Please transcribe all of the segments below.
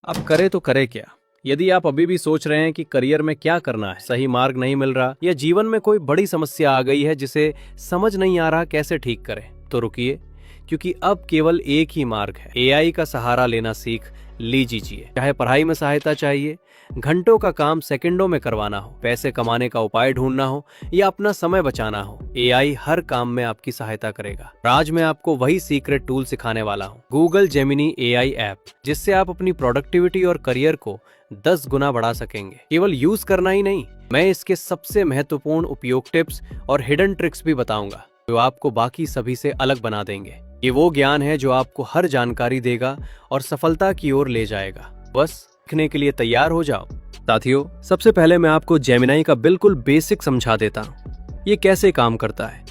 अब करे तो करे क्या। यदि आप अभी भी सोच रहे हैं कि करियर में क्या करना है, सही मार्ग नहीं मिल रहा या जीवन में कोई बड़ी समस्या आ गई है जिसे समझ नहीं आ रहा कैसे ठीक करें, तो रुकिए, क्योंकि अब केवल एक ही मार्ग है। एआई का सहारा लेना सीख लीजिए। चाहे पढ़ाई में सहायता चाहिए, घंटों का काम सेकंडों में करवाना हो, पैसे कमाने का उपाय ढूंढना हो या अपना समय बचाना हो, एआई हर काम में आपकी सहायता करेगा। आज मैं आपको वही सीक्रेट टूल सिखाने वाला हूँ, गूगल जेमिनी एआई ऐप, जिससे आप अपनी प्रोडक्टिविटी और करियर को 10 गुना बढ़ा सकेंगे। केवल यूज करना ही नहीं, मैं इसके सबसे महत्वपूर्ण उपयोग टिप्स और हिडन ट्रिक्स भी बताऊंगा जो आपको बाकी सभी से अलग बना देंगे। ये वो ज्ञान है जो आपको हर जानकारी देगा और सफलता की ओर ले जाएगा। बस सीखने के लिए तैयार हो जाओ। साथियों, सबसे पहले मैं आपको जेमिनी का बिल्कुल बेसिक समझा देता हूँ। ये कैसे काम करता है।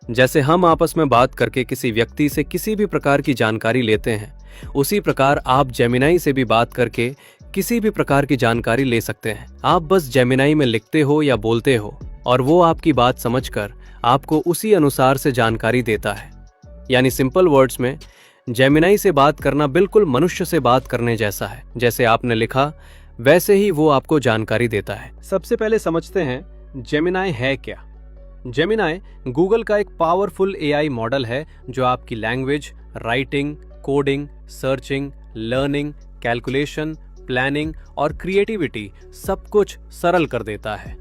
जैसे हम आपस में बात करके किसी व्यक्ति से किसी भी प्रकार की जानकारी लेते हैं, उसी प्रकार आप जेमिनी से भी बात करके किसी भी प्रकार की जानकारी ले सकते हैं। आप बस जेमिनी में लिखते हो या बोलते हो और वो आपकी बात समझकर आपको उसी अनुसार से जानकारी देता है। यानी सिंपल वर्ड्स में जेमिनी से बात करना बिल्कुल मनुष्य से बात करने जैसा है। जैसे आपने लिखा वैसे ही वो आपको जानकारी देता है। सबसे पहले समझते हैं जेमिनी है क्या। जेमिनी गूगल का एक पावरफुल एआई मॉडल है जो आपकी language, writing, coding, searching, learning, calculation, planning और क्रिएटिविटी सब कुछ सरल कर देता है।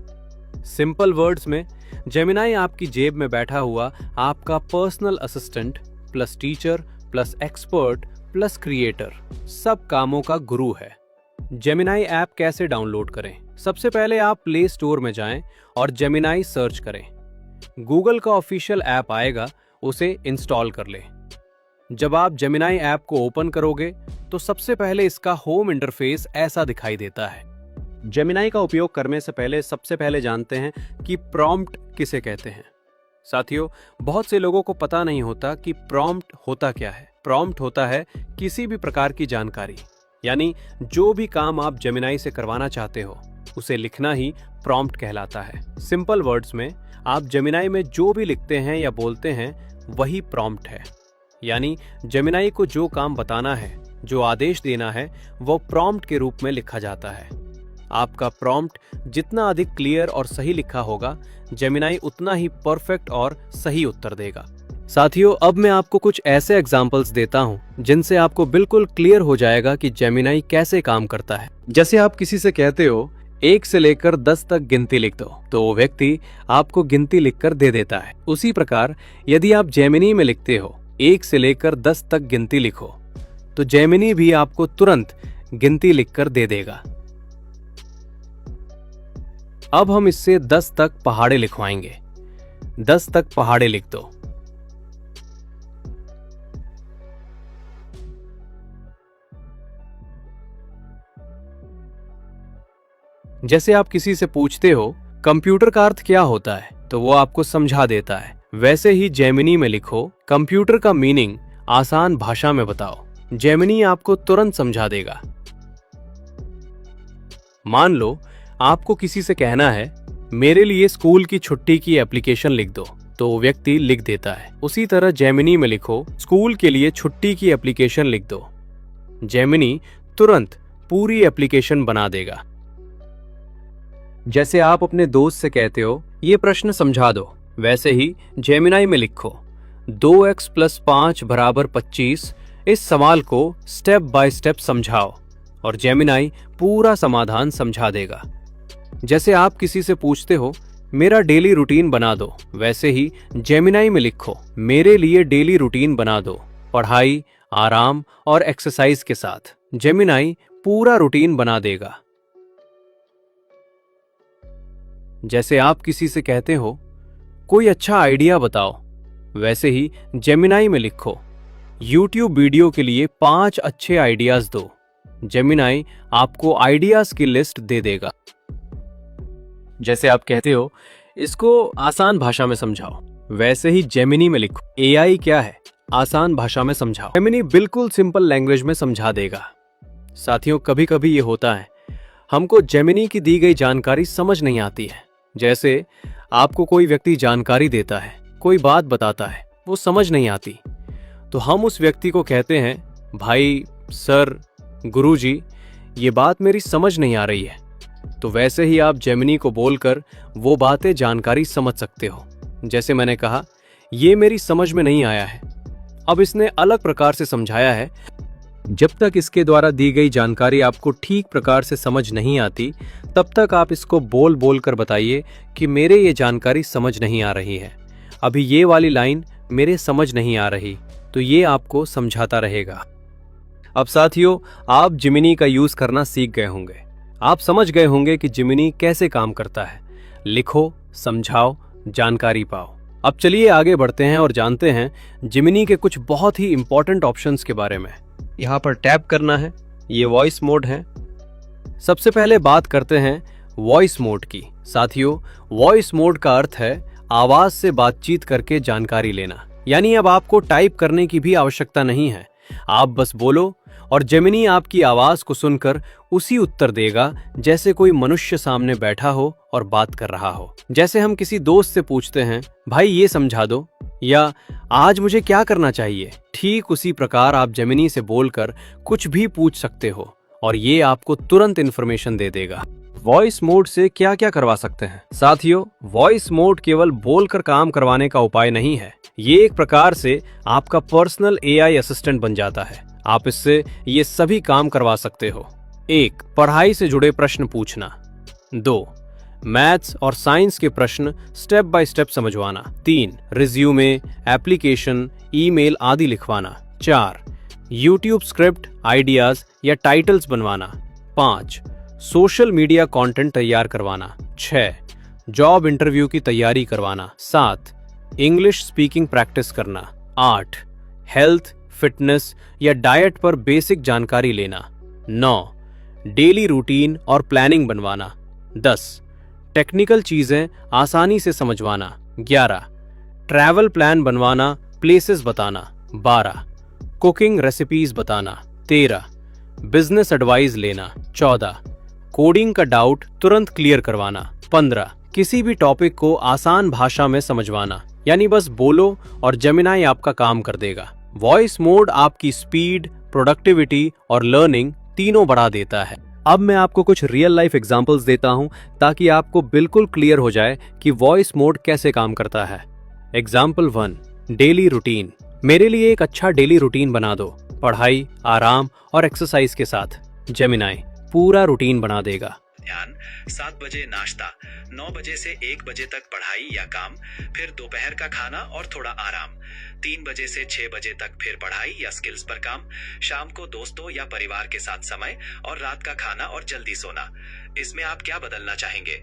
सिंपल वर्ड्स में जेमिनी आपकी जेब में बैठा हुआ आपका personal assistant plus teacher plus expert plus creator, सब कामों का गुरु है। जेमिनी ऐप कैसे डाउनलोड करें। सबसे पहले आप प्ले स्टोर में जाएं और जेमिनी सर्च करें। गूगल का ऑफिशियल ऐप आएगा, उसे इंस्टॉल कर लें। जब आप जेमिनी ऐप को ओपन करोगे तो सबसे पहले इसका होम इंटरफेस ऐसा दिखाई देता है। जेमिनी का उपयोग करने से पहले सबसे पहले जानते हैं कि प्रॉम्प्ट किसे कहते हैं। साथियों, बहुत से लोगों को पता नहीं होता कि प्रॉम्प्ट होता क्या है। प्रॉम्प्ट होता है किसी भी प्रकार की जानकारी, यानी जो भी काम आप जेमिनी से करवाना चाहते हो उसे लिखना ही प्रॉम्प्ट कहलाता है। सिंपल वर्ड्स में आप जेमिनी में जो भी लिखते हैं या बोलते हैं वही प्रॉम्प्ट है। यानी जेमिनी को जो काम बताना है, जो आदेश देना है, वो प्रॉम्प्ट के रूप में लिखा जाता है। आपका प्रॉम्प्ट जितना अधिक क्लियर और सही लिखा होगा, जेमिनी उतना ही परफेक्ट और सही उत्तर देगा। साथियों, अब मैं आपको कुछ ऐसे एग्जाम्पल्स देता हूं जिनसे आपको बिल्कुल क्लियर हो जाएगा कि जेमिनी कैसे काम करता है। जैसे आप किसी से कहते हो 1 से लेकर 10 तक गिनती लिख दो, तो वो व्यक्ति आपको गिनती लिखकर दे देता है। उसी प्रकार यदि आप जेमिनी में लिखते हो 1 से लेकर 10 तक गिनती लिखो, तो जेमिनी भी आपको तुरंत गिनती लिखकर दे देगा। अब हम इससे 10 तक पहाड़े लिखवाएंगे। 10 तक पहाड़े लिख दो। जैसे आप किसी से पूछते हो कंप्यूटर का अर्थ क्या होता है, तो वो आपको समझा देता है। वैसे ही जेमिनी में लिखो कंप्यूटर का मीनिंग आसान भाषा में बताओ, जेमिनी आपको तुरंत समझा देगा। मान लो आपको किसी से कहना है मेरे लिए स्कूल की छुट्टी की एप्लीकेशन लिख दो, तो वो व्यक्ति लिख देता है। उसी तरह जेमिनी में लिखो स्कूल के लिए छुट्टी की एप्लीकेशन लिख दो, जेमिनी तुरंत पूरी एप्लीकेशन बना देगा। जैसे आप अपने दोस्त से कहते हो ये प्रश्न समझा दो, वैसे ही जेमिनी में लिखो 2x + 5 = 25, इस सवाल को स्टेप बाय स्टेप समझाओ और जेमिनी पूरा समाधान समझा देगा। जैसे आप किसी से पूछते हो मेरा डेली रूटीन बना दो, वैसे ही जेमिनी में लिखो मेरे लिए डेली रूटीन बना दो, पढ़ाई, आराम और एक्सरसाइज के साथ। जेमिनी पूरा रूटीन बना देगा। जैसे आप किसी से कहते हो कोई अच्छा आइडिया बताओ, वैसे ही जेमिनी में लिखो YouTube वीडियो के लिए 5 अच्छे आइडियाज दो, जेमिनी आपको आइडियाज की लिस्ट दे देगा। जैसे आप कहते हो इसको आसान भाषा में समझाओ, वैसे ही जेमिनी में लिखो एआई क्या है, आसान भाषा में समझाओ, जेमिनी बिल्कुल सिंपल लैंग्वेज में समझा देगा। साथियों, कभी कभी ये होता है हमको जेमिनी की दी गई जानकारी समझ नहीं आती है। जैसे आपको कोई व्यक्ति जानकारी देता है, कोई बात बताता है, वो समझ नहीं आती, तो हम उस व्यक्ति को कहते हैं भाई, सर, गुरुजी, ये बात मेरी समझ नहीं आ रही है। तो वैसे ही आप जेमिनी को बोलकर वो बातें जानकारी समझ सकते हो। जैसे मैंने कहा, ये मेरी समझ में नहीं आया है। अब इसने अलग प्रकार से समझाया है। जब तक इसके द्वारा दी गई जानकारी आपको ठीक प्रकार से समझ नहीं आती, तब तक आप इसको बोल बोल कर बताइए कि मेरे ये जानकारी समझ नहीं आ रही है, अभी ये वाली लाइन मेरे समझ नहीं आ रही, तो ये आपको समझाता रहेगा। अब साथियों, आप जिमिनी का यूज करना सीख गए होंगे। आप समझ गए होंगे कि जिमिनी कैसे काम करता है। लिखो, समझाओ, जानकारी पाओ। अब चलिए आगे बढ़ते हैं और जानते हैं जिमिनी के कुछ बहुत ही इंपॉर्टेंट ऑप्शंस के बारे में। यहाँ पर टैप करना है, ये वॉइस मोड है। सबसे पहले बात करते हैं वॉइस मोड की। साथियों, वॉइस मोड का अर्थ है आवाज से बातचीत करके जानकारी लेना। यानी अब आपको टाइप करने की भी आवश्यकता नहीं है, आप बस बोलो और जेमिनी आपकी आवाज को सुनकर उसी उत्तर देगा जैसे कोई मनुष्य सामने बैठा हो और बात कर रहा हो। जैसे हम किसी दोस्त से पूछते हैं, भाई ये समझा दो, या आज मुझे क्या करना चाहिए, ठीक उसी प्रकार आप जेमिनी से बोलकर कुछ भी पूछ सकते हो और ये आपको तुरंत इन्फॉर्मेशन दे देगा। वॉइस मोड से क्या क्या करवा सकते हैं? साथियों, वॉइस मोड केवल बोलकर काम करवाने का उपाय नहीं है, ये एक प्रकार से आपका पर्सनल एआई असिस्टेंट बन जाता है। आप इससे ये सभी काम करवा सकते हो। 1. पढ़ाई से जुड़े प्रश्न पूछना। 2. मैथ्स और साइंस के प्रश्न स्टेप बाय स्टेप समझवाना। 3. रिज्यूमे, एप्लीकेशन, ईमेल आदि लिखवाना। 4. यूट्यूब स्क्रिप्ट, आइडियाज या टाइटल्स बनवाना। 5. सोशल मीडिया कंटेंट तैयार करवाना। 6. जॉब इंटरव्यू की तैयारी करवाना। 7. इंग्लिश स्पीकिंग प्रैक्टिस करना। 8. हेल्थ, फिटनेस या डाइट पर बेसिक जानकारी लेना। 9. डेली रूटीन और प्लानिंग बनवाना। 10. टेक्निकल चीजें आसानी से समझवाना। 11. ट्रैवल प्लान बनवाना, प्लेसेस बताना। 12. कुकिंग रेसिपीज बताना। 13. बिजनेस एडवाइस लेना। 14. कोडिंग का डाउट तुरंत क्लियर करवाना। 15. किसी भी टॉपिक को आसान भाषा में समझवाना। यानी बस बोलो और जेमिनी आपका काम कर देगा। वॉइस मोड आपकी स्पीड, प्रोडक्टिविटी और लर्निंग तीनों बढ़ा देता है। अब मैं आपको कुछ रियल लाइफ एग्जांपल्स देता हूं ताकि आपको बिल्कुल क्लियर हो जाए कि वॉइस मोड कैसे काम करता है। Example 1, daily routine. मेरे लिए एक अच्छा डेली रूटीन बना दो, पढ़ाई, आराम और एक्सरसाइज के साथ। जेमिनी पूरा रूटीन बना देगा। ध्यान, 7 बजे नाश्ता, 9 बजे से 1 बजे तक पढ़ाई या काम, फिर दोपहर का खाना और थोड़ा आराम, 3 बजे से 6 बजे तक फिर पढ़ाई या स्किल्स पर काम, शाम को दोस्तों या परिवार के साथ समय और रात का खाना और जल्दी सोना। इसमें आप क्या बदलना चाहेंगे?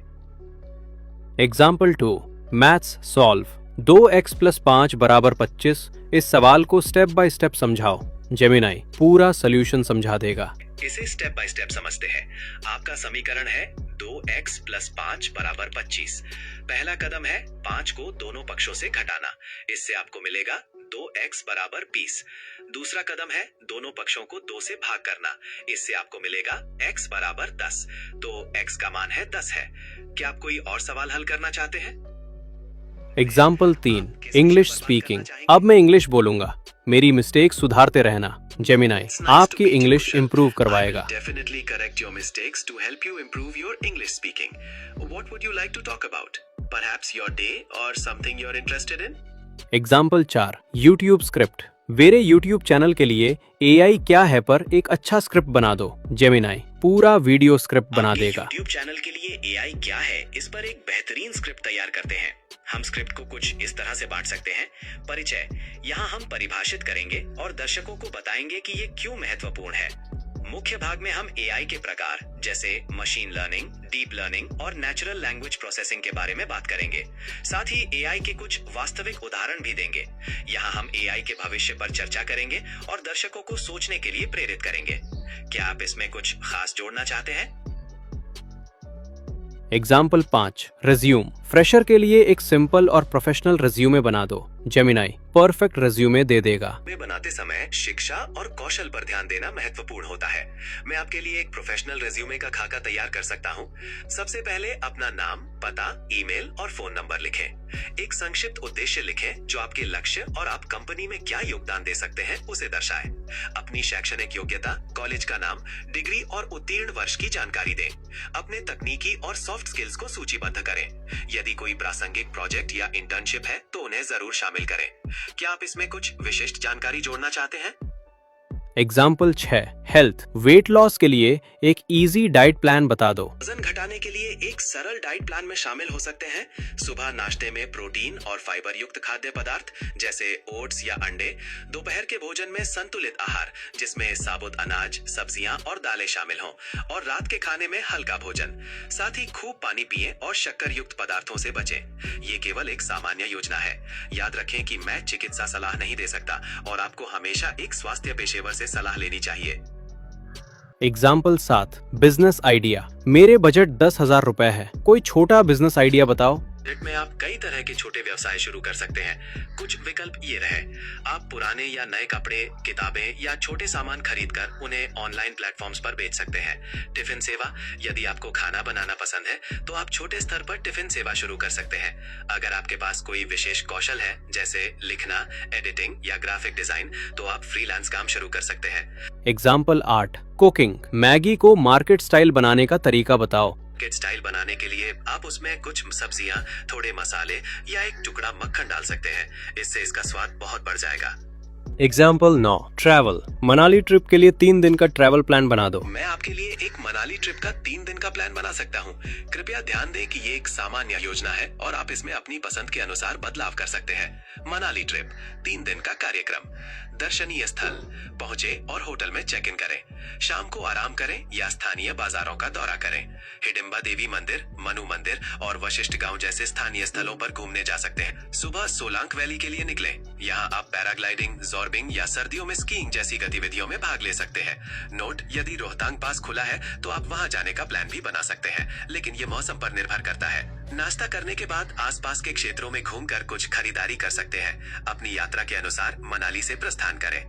Example 2, maths solve. 2x + 5 = 25। इस सवाल को स्टेप बाय स्टेप समझाओ। जेमिनी पूरा सॉल्यूशन समझा देगा। इसे स्टेप बाय स्टेप समझते हैं। आपका समीकरण है 2x + 5 = 25। पहला कदम है 5 को दोनों पक्षों से घटाना, इससे आपको मिलेगा 2x = 20। दूसरा कदम है दोनों पक्षों को 2 से भाग करना, इससे आपको मिलेगा x = 10। तो x का मान है 10 है। क्या आप कोई और सवाल हल करना चाहते हैं? Example 3, English speaking. अब मैं इंग्लिश बोलूंगा, मेरी मिस्टेक सुधारते रहना। जेमिनी आपकी इंग्लिश इंप्रूव करवाएगा। Definitely correct your mistakes to help you improve your English speaking. What would you like to talk about? Perhaps your day or something you're interested in? Example 4, YouTube script. मेरे YouTube channel के लिए AI क्या है पर एक अच्छा script बना दो। जेमिनी पूरा वीडियो स्क्रिप्ट बना देगा। यूट्यूब चैनल के लिए एआई क्या है, इस पर एक बेहतरीन स्क्रिप्ट तैयार करते हैं। हम स्क्रिप्ट को कुछ इस तरह से बांट सकते हैं। परिचय, यहाँ हम परिभाषित करेंगे और दर्शकों को बताएंगे कि ये क्यों महत्वपूर्ण है। मुख्य भाग में हम एआई के प्रकार जैसे मशीन लर्निंग, डीप लर्निंग और नेचुरल लैंग्वेज प्रोसेसिंग के बारे में बात करेंगे। साथ ही एआई के कुछ वास्तविक उदाहरण भी देंगे। यहाँ हम एआई के भविष्य पर चर्चा करेंगे और दर्शकों को सोचने के लिए प्रेरित करेंगे। क्या आप इसमें कुछ खास जोड़ना चाहते हैं? Example 5, resume. फ्रेशर के लिए एक सिंपल और प्रोफेशनल रिज्यूमे बना दो। जेमिनी परफेक्ट रेज्यूमे दे देगा। में बनाते समय शिक्षा और कौशल पर ध्यान देना महत्वपूर्ण होता है। मैं आपके लिए एक प्रोफेशनल रेज्यूमे का खाका तैयार कर सकता हूँ। सबसे पहले अपना नाम, पता, ईमेल और फोन नंबर लिखें। एक संक्षिप्त उद्देश्य लिखें जो आपके लक्ष्य और आप कंपनी में क्या योगदान दे सकते हैं उसे दर्शाए। अपनी शैक्षणिक योग्यता, कॉलेज का नाम, डिग्री और उत्तीर्ण वर्ष की जानकारी दें। अपने तकनीकी और सॉफ्ट स्किल्स को सूचीबद्ध करें। यदि कोई प्रासंगिक प्रोजेक्ट या इंटर्नशिप है तो उन्हें जरूर शामिल करें। क्या आप इसमें कुछ विशिष्ट जानकारी जोड़ना चाहते हैं? Example 6, health. वेट लॉस के लिए एक इजी डाइट प्लान बता दो। वजन घटाने के लिए एक सरल डाइट प्लान में शामिल हो सकते हैं सुबह नाश्ते में प्रोटीन और फाइबर युक्त खाद्य पदार्थ जैसे ओट्स या अंडे, दोपहर के भोजन में संतुलित आहार जिसमें साबुत अनाज, सब्जियां और दालें शामिल हों, और रात के खाने में हल्का भोजन। साथ ही खूब पानी पिएं और शक्कर युक्त पदार्थों से बचें। ये केवल एक सामान्य योजना है। याद रखें कि मैं चिकित्सा सलाह नहीं दे सकता और आपको हमेशा एक स्वास्थ्य पेशेवर से सलाह लेनी चाहिए। Example 7, business idea. मेरे बजट 10,000 रुपए है, कोई छोटा बिजनेस आइडिया बताओ। बजट में आप कई तरह के छोटे व्यवसाय शुरू कर सकते हैं। कुछ विकल्प ये रहे, आप पुराने या नए कपड़े, किताबें या छोटे सामान खरीदकर उन्हें ऑनलाइन प्लेटफॉर्म्स पर बेच सकते हैं। टिफिन सेवा, यदि आपको खाना बनाना पसंद है तो आप छोटे स्तर पर टिफिन सेवा शुरू कर सकते हैं। अगर आपके पास कोई विशेष कौशल है जैसे लिखना, एडिटिंग या ग्राफिक डिजाइन, तो आप फ्रीलांस काम शुरू कर सकते हैं। Example 8, cooking. मैगी को मार्केट स्टाइल बनाने का तरीका बताओ। मार्केट स्टाइल बनाने के लिए आप उसमें कुछ सब्जियां, थोड़े मसाले या एक टुकड़ा मक्खन डाल सकते हैं। इससे इसका स्वाद बहुत बढ़ जाएगा। Example 9, travel. मनाली ट्रिप के लिए 3 दिन का ट्रैवल प्लान बना दो। मैं आपके लिए एक मनाली ट्रिप का 3 दिन का प्लान बना सकता हूँ। कृपया ध्यान दें कि ये एक सामान्य योजना है और आप इसमें अपनी पसंद के अनुसार बदलाव कर सकते हैं। मनाली ट्रिप, 3 दिन का कार्यक्रम। दर्शनीय स्थल, पहुंचे और होटल में चेक इन करें। शाम को आराम करें या स्थानीय बाजारों का दौरा करें। हिडिंबा देवी मंदिर, मनु मंदिर और वशिष्ठ गांव जैसे स्थानीय स्थलों पर घूमने जा सकते हैं। सुबह सोलांग वैली के लिए निकलें। यहाँ आप पैराग्लाइडिंग, जॉर्बिंग या सर्दियों में स्कीइंग जैसी गतिविधियों में भाग ले सकते हैं। नोट, यदि रोहतांग पास खुला है तो आप वहाँ जाने का प्लान भी बना सकते हैं, लेकिन ये मौसम पर निर्भर करता है। नाश्ता करने के बाद आसपास के क्षेत्रों में घूमकर कुछ खरीदारी कर सकते हैं। अपनी यात्रा के अनुसार मनाली से प्रस्थान करें।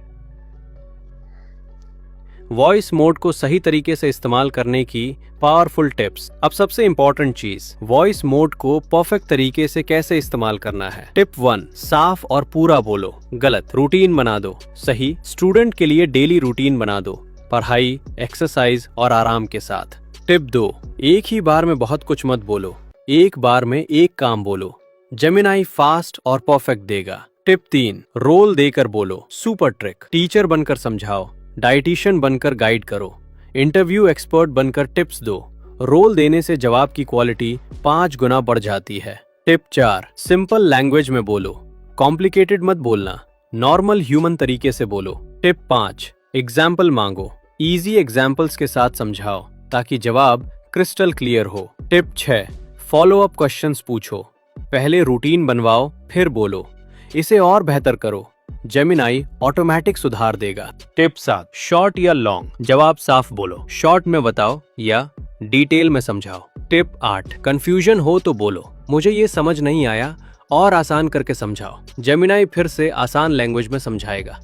वॉइस मोड को सही तरीके से इस्तेमाल करने की पावरफुल टिप्स। अब सबसे इंपॉर्टेंट चीज, वॉइस मोड को परफेक्ट तरीके से कैसे इस्तेमाल करना है। टिप 1, साफ और पूरा बोलो। गलत। रूटीन बना दो। सही। स्टूडेंट के लिए डेली रूटीन बना दो, पढ़ाई, एक्सरसाइज और आराम के साथ। टिप 2, एक ही बार में बहुत कुछ मत बोलो, एक बार में एक काम बोलो। जेमिनाई फास्ट और परफेक्ट देगा। टिप 3, रोल देकर बोलो। Super trick. टीचर बनकर समझाओ, डाइटिशियन बनकर गाइड करो, इंटरव्यू एक्सपर्ट बनकर टिप्स दो। रोल देने से जवाब की क्वालिटी 5 गुना बढ़ जाती है। टिप 4, सिंपल लैंग्वेज में बोलो, कॉम्प्लिकेटेड मत बोलना, नॉर्मल ह्यूमन तरीके से बोलो। टिप 5, एग्जाम्पल मांगो, इजी एग्जाम्पल्स के साथ समझाओ ताकि जवाब क्रिस्टल क्लियर हो। टिप 6, फॉलो अप क्वेश्चंस पूछो, पहले रूटीन बनवाओ फिर बोलो, इसे और बेहतर करो। जेमिनाई ऑटोमेटिक सुधार देगा। टिप 7, शॉर्ट या लॉन्ग, जवाब साफ बोलो, शॉर्ट में बताओ या डिटेल में समझाओ। टिप 8, कंफ्यूजन हो तो बोलो, मुझे ये समझ नहीं आया और आसान करके समझाओ। जेमिनाई फिर से आसान लैंग्वेज में समझाएगा।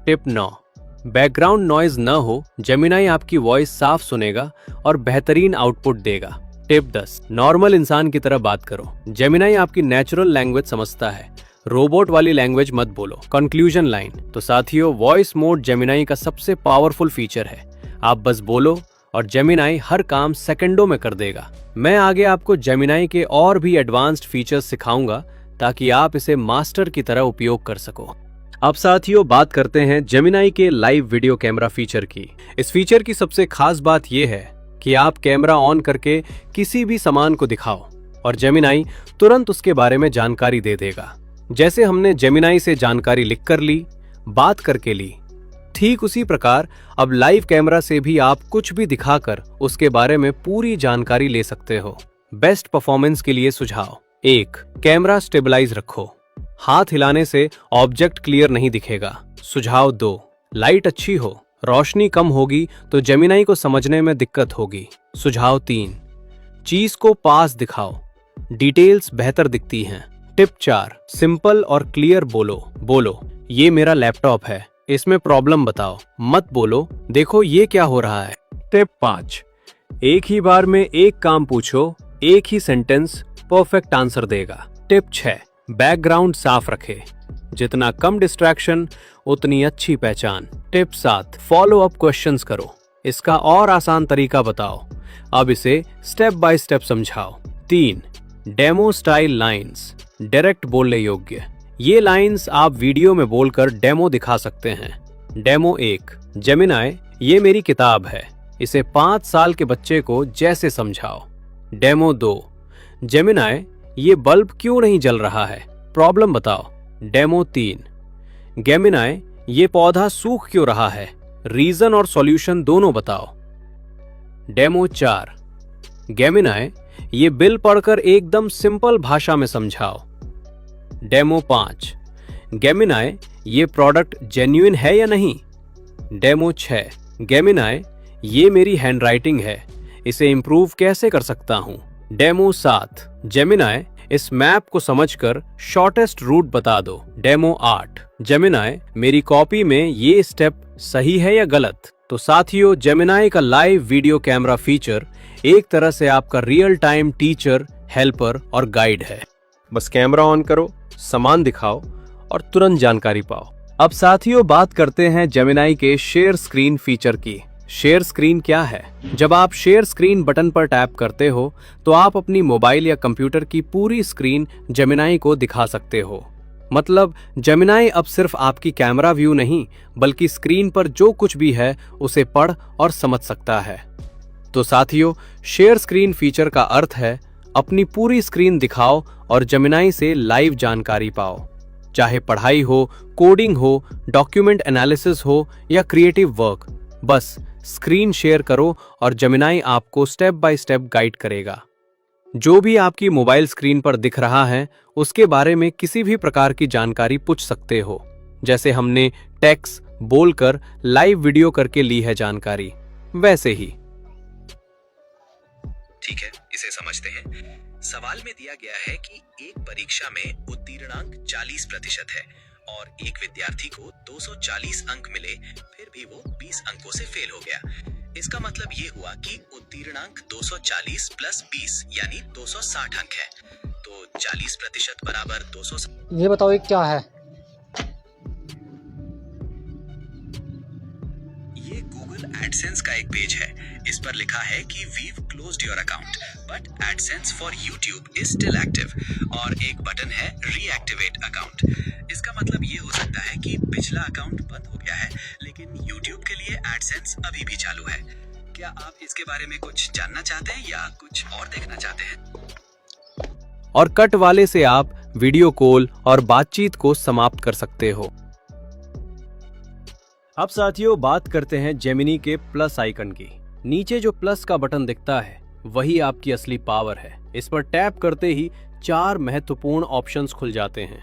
टिप 9, बैकग्राउंड नॉइज न हो, जेमिनाई आपकी वॉइस साफ सुनेगा और बेहतरीन आउटपुट देगा। टिप 10, नॉर्मल इंसान की तरह बात करो, जेमिनाई आपकी नेचुरल लैंग्वेज समझता है, रोबोट वाली लैंग्वेज मत बोलो। Conclusion line. तो साथियों, वॉइस मोड जेमिनाई का सबसे पावरफुल फीचर है। आप बस बोलो और जेमिनाई हर काम सेकंडों में कर देगा। मैं आगे आपको जेमिनाई के और भी एडवांस्ड फीचर्स सिखाऊंगा ताकि आप इसे मास्टर की तरह उपयोग कर सको। अब साथियों, बात करते हैं जेमिनाई के लाइव वीडियो कैमरा फीचर की। इस फीचर की सबसे खास बात यह है कि आप कैमरा ऑन करके किसी भी सामान को दिखाओ और जेमिनाई तुरंत उसके बारे में जानकारी दे देगा। जैसे हमने जेमिनाई से जानकारी लिख कर ली, बात करके ली, ठीक उसी प्रकार अब लाइव कैमरा से भी आप कुछ भी दिखाकर उसके बारे में पूरी जानकारी ले सकते हो। बेस्ट परफॉर्मेंस के लिए सुझाव। 1, कैमरा स्टेबलाइज रखो, हाथ हिलाने से ऑब्जेक्ट क्लियर नहीं दिखेगा। सुझाव 2, लाइट अच्छी हो, रोशनी कम होगी तो जेमिनाई को समझने में दिक्कत होगी। सुझाव 3, चीज को पास दिखाओ, डिटेल्स बेहतर दिखती हैं। टिप 4, सिंपल और क्लियर बोलो ये मेरा लैपटॉप है, इसमें प्रॉब्लम बताओ, मत बोलो देखो ये क्या हो रहा है। टिप 5, एक ही बार में एक काम पूछो, एक ही सेंटेंस परफेक्ट आंसर देगा। टिप 6, बैकग्राउंड साफ रखे, जितना कम डिस्ट्रैक्शन उतनी अच्छी पहचान। टिप 7, फॉलो अप क्वेश्चंस करो, इसका और आसान तरीका बताओ, अब इसे स्टेप बाय स्टेप समझाओ। 3, डेमो स्टाइल लाइंस, डायरेक्ट बोलने योग्य, ये लाइंस आप वीडियो में बोलकर डेमो दिखा सकते हैं। डेमो 1, जेमिनाई ये मेरी किताब है, इसे 5 साल के बच्चे को जैसे समझाओ। डेमो 2, जेमिनाई ये बल्ब क्यों नहीं जल रहा है, प्रॉब्लम बताओ। डेमो 3, गेमिनाई ये पौधा सूख क्यों रहा है, रीजन और सॉल्यूशन दोनों बताओ। डेमो 4, गेमिनाई ये बिल पढ़कर एकदम सिंपल भाषा में समझाओ। डेमो 5, गेमिनाई ये प्रोडक्ट जेन्युइन है या नहीं। डेमो 6, गेमिनाई ये मेरी हैंडराइटिंग है, इसे इम्प्रूव कैसे कर सकता हूँ। डेमो 7, जेमिनाई इस मैप को समझकर शॉर्टेस्ट रूट बता दो। डेमो 8, जेमिनाई मेरी कॉपी में ये स्टेप सही है या गलत। तो साथियों, जेमिनाई का लाइव वीडियो कैमरा फीचर एक तरह से आपका रियल टाइम टीचर, हेल्पर और गाइड है। बस कैमरा ऑन करो, सामान दिखाओ और तुरंत जानकारी पाओ। अब साथियों बात करते हैं जेमिनाई के शेयर स्क्रीन फीचर की। शेयर स्क्रीन क्या है? जब आप शेयर स्क्रीन बटन पर टैप करते हो तो आप अपनी मोबाइल या कंप्यूटर की पूरी स्क्रीन जेमिनाई को दिखा सकते हो। मतलब जेमिनाई अब सिर्फ आपकी कैमरा व्यू नहीं, बल्कि स्क्रीन पर जो कुछ भी है उसे पढ़ और समझ सकता है। तो साथियों, शेयर स्क्रीन फीचर का अर्थ है अपनी पूरी स्क्रीन दिखाओ और जेमिनाई से लाइव जानकारी पाओ। चाहे पढ़ाई हो, कोडिंग हो, डॉक्यूमेंट एनालिसिस हो या क्रिएटिव वर्क, बस स्क्रीन शेयर करो और जेमिनाई आपको स्टेप बाय स्टेप गाइड करेगा। जो भी आपकी मोबाइल स्क्रीन पर दिख रहा है उसके बारे में किसी भी प्रकार की जानकारी पूछ सकते हो, जैसे हमने टेक्स्ट बोलकर लाइव वीडियो करके ली है जानकारी, वैसे ही। ठीक है, इसे समझते हैं। सवाल में दिया गया है कि एक परीक्षा में उत्तीर्णांक 40% है और एक विद्यार्थी को 240 अंक मिले, फिर भी वो 20 अंकों से फेल हो गया। इसका मतलब ये हुआ कि उत्तीर्णांक 240 प्लस 20 यानी 260 अंक है। तो 40% बराबर 260। ये बताओ ये क्या है? ये गूगल एडसेंस का एक पेज है। इस पर लिखा है कि we've closed your account but AdSense for YouTube is still active और एक बटन है रीएक्टिवेट अकाउंट। इसका मतलब ये हो सकता है कि पिछला अकाउंट बंद हो गया है लेकिन यूट्यूब के लिए एडसेंस अभी भी चालू है। क्या आप इसके बारे में कुछ जानना चाहते हैं या कुछ और देखना चाहते हैं? और कट वाले से आप वीडियो कॉल और बातचीत को समाप्त कर सकते हो। अब साथियों बात करते हैं जेमिनी के प्लस आइकन की। नीचे जो प्लस का बटन दिखता है वही आपकी असली पावर है। इस पर टैप करते ही 4 महत्वपूर्ण ऑप्शंस खुल जाते हैं।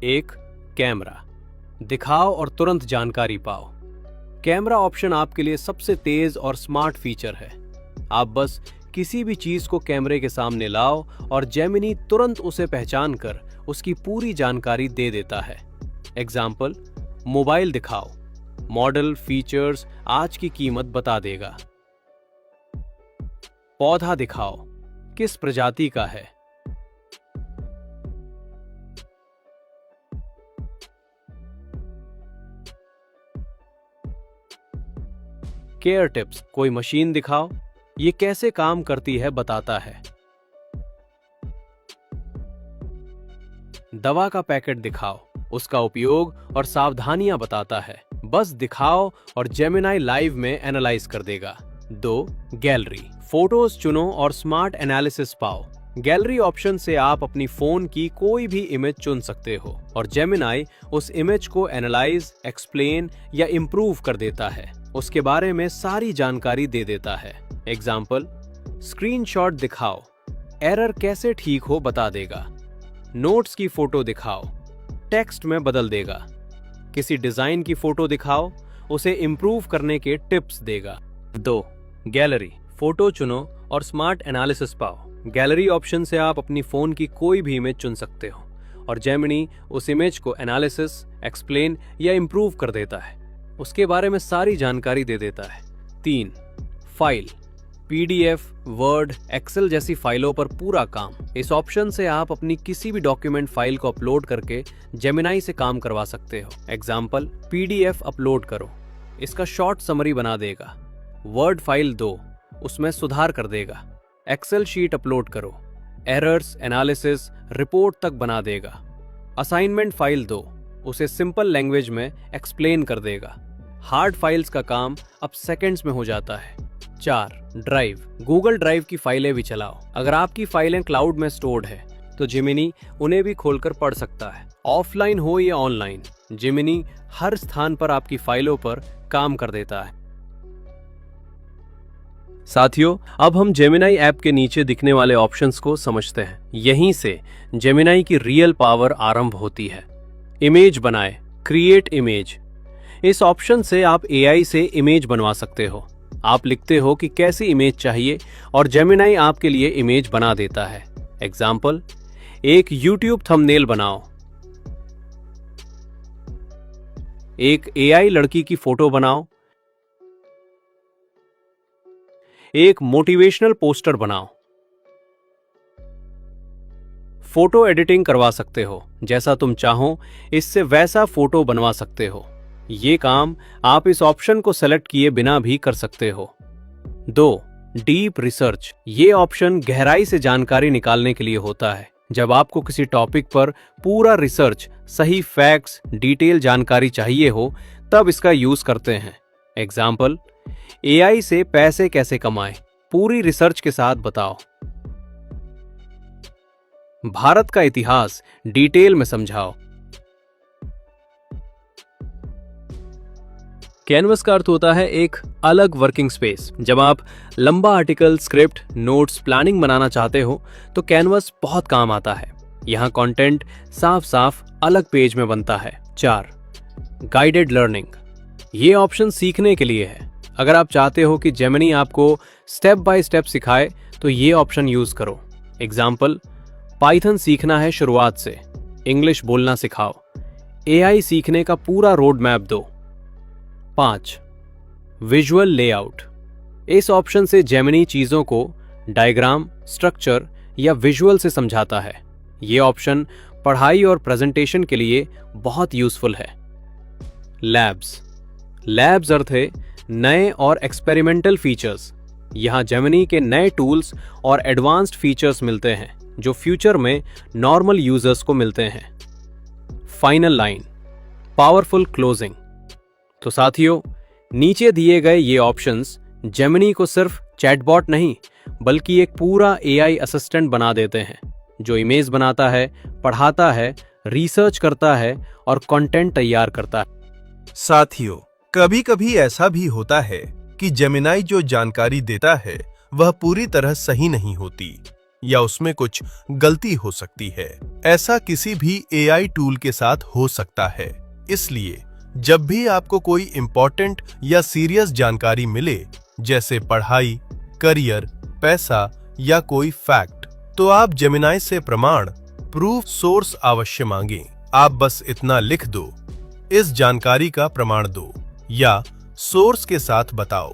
1, कैमरा, दिखाओ और तुरंत जानकारी पाओ। कैमरा ऑप्शन आपके लिए सबसे तेज और स्मार्ट फीचर है। आप बस किसी भी चीज को कैमरे के सामने लाओ और जेमिनी तुरंत उसे पहचान कर उसकी पूरी जानकारी दे देता है। एग्जाम्पल, मोबाइल दिखाओ, मॉडल, फीचर्स, आज की कीमत बता देगा। पौधा दिखाओ, किस प्रजाति का है। केयर टिप्स, कोई मशीन दिखाओ, ये कैसे काम करती है बताता है। दवा का पैकेट दिखाओ, उसका उपयोग और सावधानियां बताता है। बस दिखाओ और जेमिनाई लाइव में एनालाइज कर देगा। 2, गैलरी, फोटोज चुनो और स्मार्ट एनालिसिस पाओ। गैलरी ऑप्शन से आप अपनी फोन की कोई भी इमेज चुन सकते हो और जेमिनाई उस इमेज को एनालाइज, एक्सप्लेन या इम्प्रूव कर देता है। उसके बारे में सारी जानकारी दे देता है। एग्जाम्पल, स्क्रीनशॉट दिखाओ, एरर कैसे ठीक हो बता देगा। नोट्स की फोटो दिखाओ, टेक्स्ट में बदल देगा। किसी डिजाइन की फोटो दिखाओ, उसे इम्प्रूव करने के टिप्स देगा। 2, गैलरी, फोटो चुनो और स्मार्ट एनालिसिस पाओ। गैलरी ऑप्शन से आप अपनी फोन की कोई भी इमेज चुन सकते हो और जेमिनी उस इमेज को एनालिसिस, एक्सप्लेन या इम्प्रूव कर देता है, उसके बारे में सारी जानकारी दे देता है। 3. फाइल, PDF, वर्ड, एक्सेल जैसी फाइलों पर पूरा काम। इस ऑप्शन से आप अपनी किसी भी डॉक्यूमेंट फाइल को अपलोड करके जेमिनाई से काम करवा सकते हो। एग्जाम्पल, PDF अपलोड करो, इसका शॉर्ट समरी बना देगा। वर्ड फाइल दो, उसमें सुधार कर देगा। एक्सेल शीट अपलोड करो, एरर्स, एनालिसिस, रिपोर्ट तक बना देगा। असाइनमेंट फाइल दो, उसे सिंपल लैंग्वेज में एक्सप्लेन कर देगा। हार्ड फाइल्स का काम अब सेकंड्स में हो जाता है। 4. ड्राइव, गूगल ड्राइव की फाइलें भी चलाओ। अगर आपकी फाइलें क्लाउड में स्टोर्ड है तो जेमिनी उन्हें भी खोलकर पढ़ सकता है। ऑफलाइन हो या ऑनलाइन, जेमिनी हर स्थान पर आपकी फाइलों पर काम कर देता है। साथियों, अब हम जेमिनाई ऐप के नीचे दिखने वाले ऑप्शंस को समझते हैं। यहीं से जेमिनाई की रियल पावर आरंभ होती है। इमेज बनाए, क्रिएट इमेज। इस ऑप्शन से आप AI से इमेज बनवा सकते हो। आप लिखते हो कि कैसी इमेज चाहिए और जेमिनाई आपके लिए इमेज बना देता है। एग्जाम्पल, एक YouTube थंबनेल बनाओ, एक AI लड़की की फोटो बनाओ, एक मोटिवेशनल पोस्टर बनाओ। फोटो एडिटिंग करवा सकते हो, जैसा तुम चाहो इससे वैसा फोटो बनवा सकते हो। ये काम आप इस ऑप्शन को सेलेक्ट किए बिना भी कर सकते हो। 2. डीप रिसर्च, ये ऑप्शन गहराई से जानकारी निकालने के लिए होता है। जब आपको किसी टॉपिक पर पूरा रिसर्च, सही फैक्ट्स, डिटेल जानकारी चाहिए हो, तब इसका यूज करते हैं। एग्जाम्पल, AI से पैसे कैसे कमाएं, पूरी रिसर्च के साथ बताओ। भारत का इतिहास डिटेल में समझाओ। कैनवस का अर्थ होता है एक अलग वर्किंग स्पेस। जब आप लंबा आर्टिकल, स्क्रिप्ट, नोट्स, प्लानिंग बनाना चाहते हो तो कैनवस बहुत काम आता है। यहाँ कंटेंट साफ साफ अलग पेज में बनता है। 4. गाइडेड लर्निंग, ये ऑप्शन सीखने के लिए है। अगर आप चाहते हो कि जेमिनी आपको स्टेप बाय स्टेप सिखाए तो ये ऑप्शन यूज करो। एग्जाम्पल, पाइथन सीखना है शुरुआत से, इंग्लिश बोलना सिखाओ। AI सीखने का पूरा रोड मैप दो। 5. विजुअल लेआउट, इस ऑप्शन से जेमिनी चीजों को डायग्राम, स्ट्रक्चर या विजुअल से समझाता है। ये ऑप्शन पढ़ाई और प्रेजेंटेशन के लिए बहुत यूजफुल है। लैब्स अर्थ है नए और एक्सपेरिमेंटल फीचर्स। यहाँ जेमिनी के नए टूल्स और एडवांस्ड फीचर्स मिलते हैं जो फ्यूचर में नॉर्मल यूजर्स को मिलते हैं। Final line, powerful closing. तो साथियों, नीचे दिए गए ये ऑप्शंस जेमिनी को सिर्फ चैटबॉट नहीं बल्कि एक पूरा AI असिस्टेंट बना देते हैं जो इमेज बनाता है, पढ़ाता है, रिसर्च करता है और कंटेंट तैयार करता है। साथियों, कभी कभी ऐसा भी होता है कि जेमिनाई जो जानकारी देता है वह पूरी तरह सही नहीं होती या उसमें कुछ गलती हो सकती है। ऐसा किसी भी AI टूल के साथ हो सकता है। इसलिए जब भी आपको कोई इंपॉर्टेंट या सीरियस जानकारी मिले, जैसे पढ़ाई, करियर, पैसा या कोई फैक्ट, तो आप जेमिनाई से प्रमाण, प्रूफ, सोर्स अवश्य मांगें। आप बस इतना लिख दो, इस जानकारी का प्रमाण दो या सोर्स के साथ बताओ।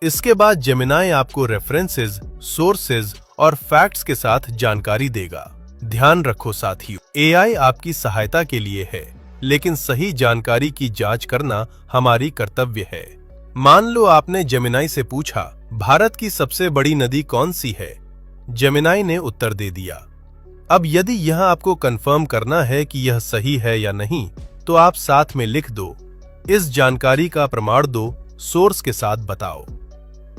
इसके बाद जेमिनाई आपको रेफरेंसेस, सोर्सेज और फैक्ट्स के साथ जानकारी देगा। ध्यान रखो साथियों, AI आपकी सहायता के लिए है, लेकिन सही जानकारी की जांच करना हमारी कर्तव्य है। मान लो आपने जेमिनाई से पूछा, भारत की सबसे बड़ी नदी कौन सी है? जेमिनाई ने उत्तर दे दिया। अब यदि यहां आपको कंफर्म करना है कि यह सही है या नहीं, तो आप साथ में लिख दो, इस जानकारी का प्रमाण दो, सोर्स के साथ बताओ।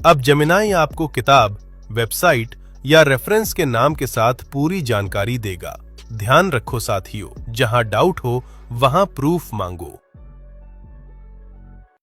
अब जेमिनाई आपको किताब, वेबसाइट या रेफरेंस के नाम के साथ पूरी जानकारी देगा। ध्यान रखो साथियों, जहां डाउट हो वहां प्रूफ मांगो।